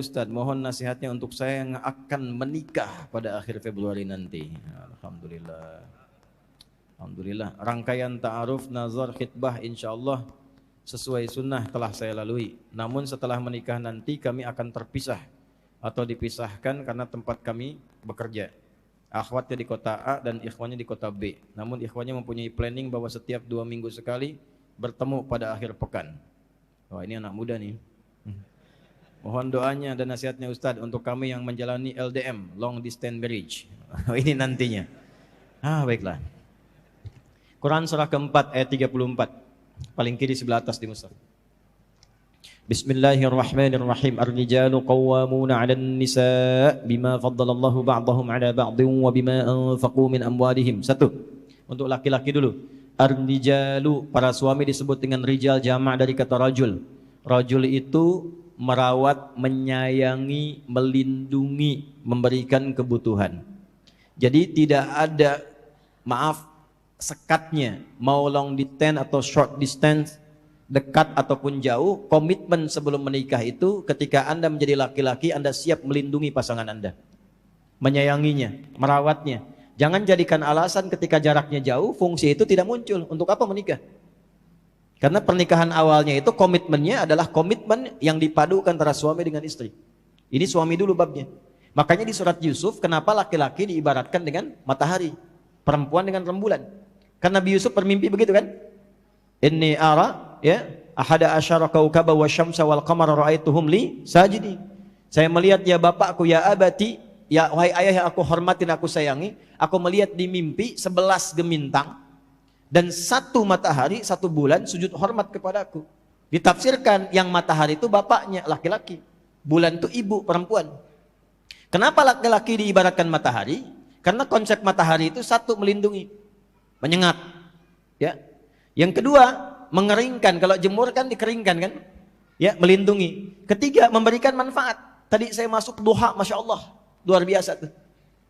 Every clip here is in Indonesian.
Ustadz, mohon nasihatnya untuk saya yang akan menikah pada akhir Februari nanti. Alhamdulillah. Alhamdulillah. Rangkaian ta'aruf, nazar, khitbah insyaallah sesuai sunnah telah saya lalui. Namun setelah menikah nanti kami akan terpisah atau dipisahkan karena tempat kami bekerja. Akhwatnya di kota A dan ikhwannya di kota B. Namun ikhwannya mempunyai planning bahwa setiap 2 minggu sekali bertemu pada akhir pekan. Wah, ini anak muda nih. Mohon doanya dan nasihatnya Ustadz untuk kami yang menjalani LDM, long distance marriage. Ini nantinya. Baiklah. Quran surah keempat ayat 34. Paling kiri sebelah atas di mushaf. Bismillahirrahmanirrahim. Ar-rijalu qawwamuna 'alan nisa' bima faddalallahu ba'dahum 'ala ba'dhin wa bima anfaqu min amwalihim. Satu. Untuk laki-laki dulu. Ar-rijalu, para suami disebut dengan rijal, jamak dari kata rajul. Rajul itu merawat, menyayangi, melindungi, memberikan kebutuhan. Jadi tidak ada, sekatnya, mau long distance atau short distance, dekat ataupun jauh, komitmen sebelum menikah itu ketika Anda menjadi laki-laki, Anda siap melindungi pasangan Anda, menyayanginya, merawatnya. Jangan jadikan alasan ketika jaraknya jauh, fungsi itu tidak muncul. Untuk apa menikah? Karena pernikahan awalnya itu komitmennya adalah komitmen yang dipadukan antara suami dengan istri. Ini suami dulu babnya. Makanya di surat Yusuf, kenapa laki-laki diibaratkan dengan matahari, perempuan dengan rembulan? Karena Nabi Yusuf bermimpi begitu kan? Inni ara ahada asyara kaukaba wa syamsa wal qamara ra'aituhum li sajidin. Saya melihat ya bapakku, ya abati, ya wahai ayah yang aku hormatin, aku sayangi, aku melihat di mimpi 11 gemintang dan 1 matahari, 1 bulan sujud hormat kepadaku. Ditafsirkan yang matahari itu bapaknya, laki-laki. Bulan itu ibu, perempuan. Kenapa laki-laki diibaratkan matahari? Karena konsep matahari itu satu, melindungi, menyengat. Ya. Yang kedua, mengeringkan. Kalau jemur kan dikeringkan kan? Ya, melindungi. Ketiga, memberikan manfaat. Tadi saya masuk duha, Masya Allah. Luar biasa tuh.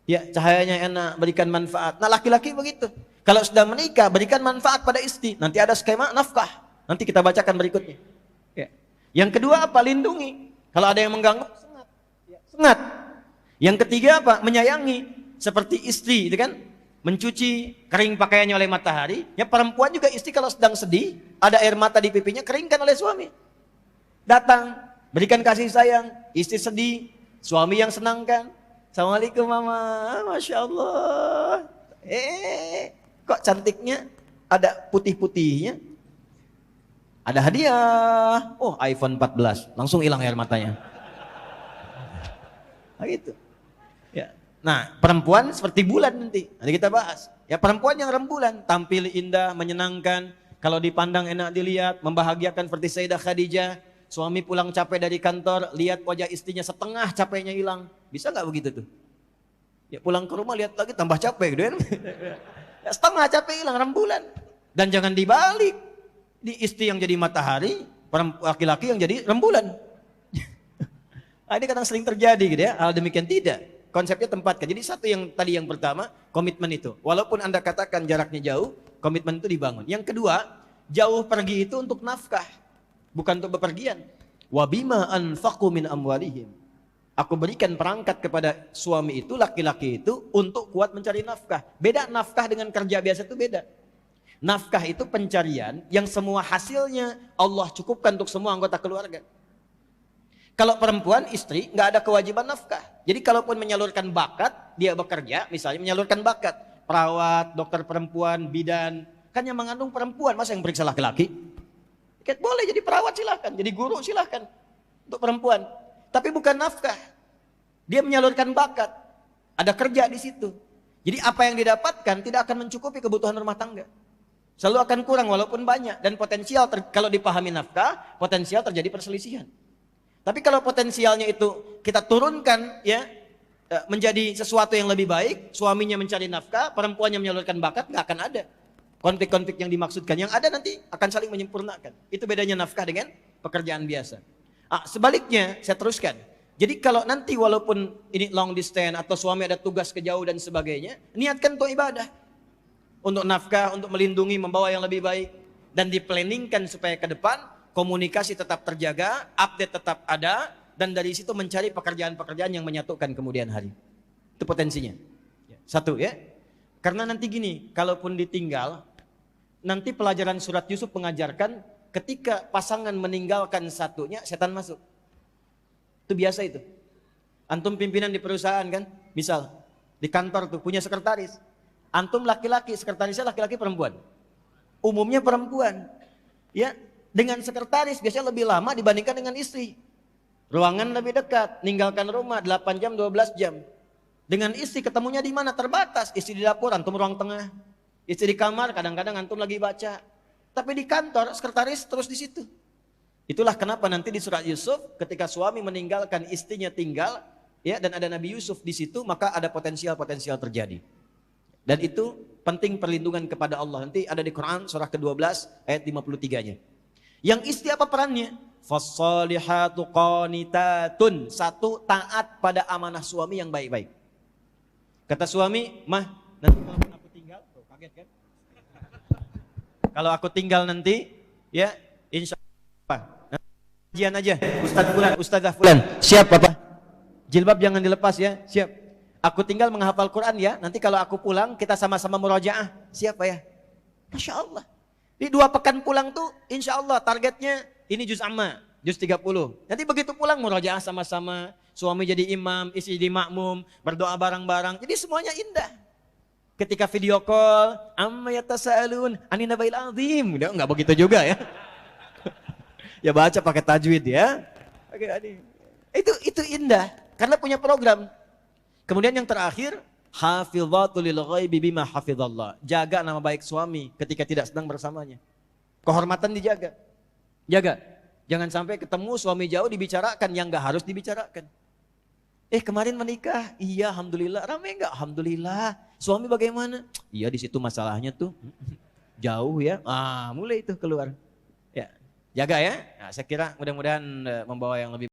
Ya, cahayanya enak, berikan manfaat. Nah, laki-laki begitu. Kalau sudah menikah, berikan manfaat pada istri. Nanti ada skema nafkah. Nanti kita bacakan berikutnya. Ya. Yang kedua apa? Lindungi. Kalau ada yang mengganggu, sengat. Ya. Sengat. Yang ketiga apa? Menyayangi. Seperti istri, itu kan? Mencuci kering pakaiannya oleh matahari. Ya, perempuan juga istri kalau sedang sedih, ada air mata di pipinya, keringkan oleh suami. Datang, berikan kasih sayang. Istri sedih, suami yang senangkan. Assalamualaikum mama, Masya Allah. Kok cantiknya ada putih-putihnya, ada hadiah, oh iPhone 14, langsung hilang air matanya. Nah, gitu. Ya. Nah, perempuan seperti bulan nanti kita bahas. Ya, perempuan yang rembulan, tampil indah, menyenangkan, kalau dipandang enak dilihat, membahagiakan seperti Sayyidah Khadijah. Suami pulang capek dari kantor, lihat wajah istrinya setengah capeknya hilang. Bisa nggak begitu tuh? Ya, pulang ke rumah lihat lagi tambah capek gitu kan. Ya, setengah capek hilang, rembulan. Dan jangan dibalik. Di istri yang jadi matahari, laki-laki yang jadi rembulan. Nah, ini kadang sering terjadi gitu ya. Hal demikian tidak. Konsepnya tempatkan. Jadi satu yang tadi yang pertama, komitmen itu. Walaupun Anda katakan jaraknya jauh, komitmen itu dibangun. Yang kedua, jauh pergi itu untuk nafkah, bukan untuk bepergian. Wa bima anfaqu min amwalihim. Aku berikan perangkat kepada suami itu, laki-laki itu untuk kuat mencari nafkah. Beda nafkah dengan kerja biasa itu beda. Nafkah itu pencarian yang semua hasilnya Allah cukupkan untuk semua anggota keluarga. Kalau perempuan, istri, nggak ada kewajiban nafkah. Jadi kalaupun menyalurkan bakat, dia bekerja, misalnya menyalurkan bakat, perawat, dokter perempuan, bidan, kan yang mengandung perempuan, masa yang periksa laki-laki? Boleh jadi perawat silahkan, jadi guru silahkan untuk perempuan. Tapi bukan nafkah. Dia menyalurkan bakat. Ada kerja di situ. Jadi apa yang didapatkan tidak akan mencukupi kebutuhan rumah tangga. Selalu akan kurang walaupun banyak. Dan potensial kalau dipahami nafkah, potensial terjadi perselisihan. Tapi kalau potensialnya itu kita turunkan ya menjadi sesuatu yang lebih baik, suaminya mencari nafkah, perempuannya menyalurkan bakat, nggak akan ada konflik-konflik yang dimaksudkan. Yang ada nanti akan saling menyempurnakan. Itu bedanya nafkah dengan pekerjaan biasa. Sebaliknya saya teruskan. Jadi kalau nanti walaupun ini long distance atau suami ada tugas ke jauh dan sebagainya, niatkan untuk ibadah. Untuk nafkah, untuk melindungi, membawa yang lebih baik. Dan diplanningkan supaya ke depan komunikasi tetap terjaga, update tetap ada, dan dari situ mencari pekerjaan-pekerjaan yang menyatukan kemudian hari. Itu potensinya. Satu ya. Karena nanti gini, kalaupun ditinggal, nanti pelajaran surat Yusuf mengajarkan ketika pasangan meninggalkan satunya, setan masuk. Itu biasa itu. Antum pimpinan di perusahaan kan, misal di kantor tuh punya sekretaris. Antum laki-laki, sekretarisnya laki-laki perempuan. Umumnya perempuan. Ya, dengan sekretaris biasanya lebih lama dibandingkan dengan istri. Ruangan lebih dekat, ninggalkan rumah 8 jam, 12 jam. Dengan istri ketemunya di mana? Terbatas. Istri di dapur, antum ruang tengah. Istri di kamar, kadang-kadang antum lagi baca. Tapi di kantor, sekretaris terus di situ. Itulah kenapa nanti di surat Yusuf, ketika suami meninggalkan istrinya tinggal, ya, dan ada Nabi Yusuf di situ, maka ada potensial-potensial terjadi. Dan itu penting perlindungan kepada Allah. Nanti ada di Quran surah ke-12 ayat 53-nya. Yang istri apa perannya? Fassalihatu qanitatun. Satu, taat pada amanah suami yang baik-baik. Kata suami, mah, nanti kalau aku tinggal, tuh kaget kan? Kalau aku tinggal nanti, ya, insya Allah, kajian aja, Ustadz Fulan, Ustadzah Fulan, siap Bapak? Jilbab jangan dilepas ya, siap. Aku tinggal menghafal Quran ya, nanti kalau aku pulang kita sama-sama murojaah, siap Pak ya? Masya Allah. Di 2 pekan pulang tuh, insya Allah targetnya ini juz amma, juz 30. Nanti begitu pulang murojaah sama-sama, suami jadi imam, istri jadi makmum, berdoa bareng-bareng, jadi semuanya indah. Ketika video call, amma yatasaalun anin nabail azim. Udah enggak begitu juga ya. Ya baca pakai tajwid ya. Oke, itu indah karena punya program. Kemudian yang terakhir, hafizatul lil ghaibi bima hafizallah. Jaga nama baik suami ketika tidak sedang bersamanya. Kehormatan dijaga. Jaga. Jangan sampai ketemu suami jauh dibicarakan yang enggak harus dibicarakan. Kemarin menikah, iya alhamdulillah, ramai enggak? Alhamdulillah. Suami bagaimana? Iya di situ masalahnya tuh jauh ya. Mulai itu keluar. Ya, jaga ya. Nah, saya kira mudah-mudahan membawa yang lebih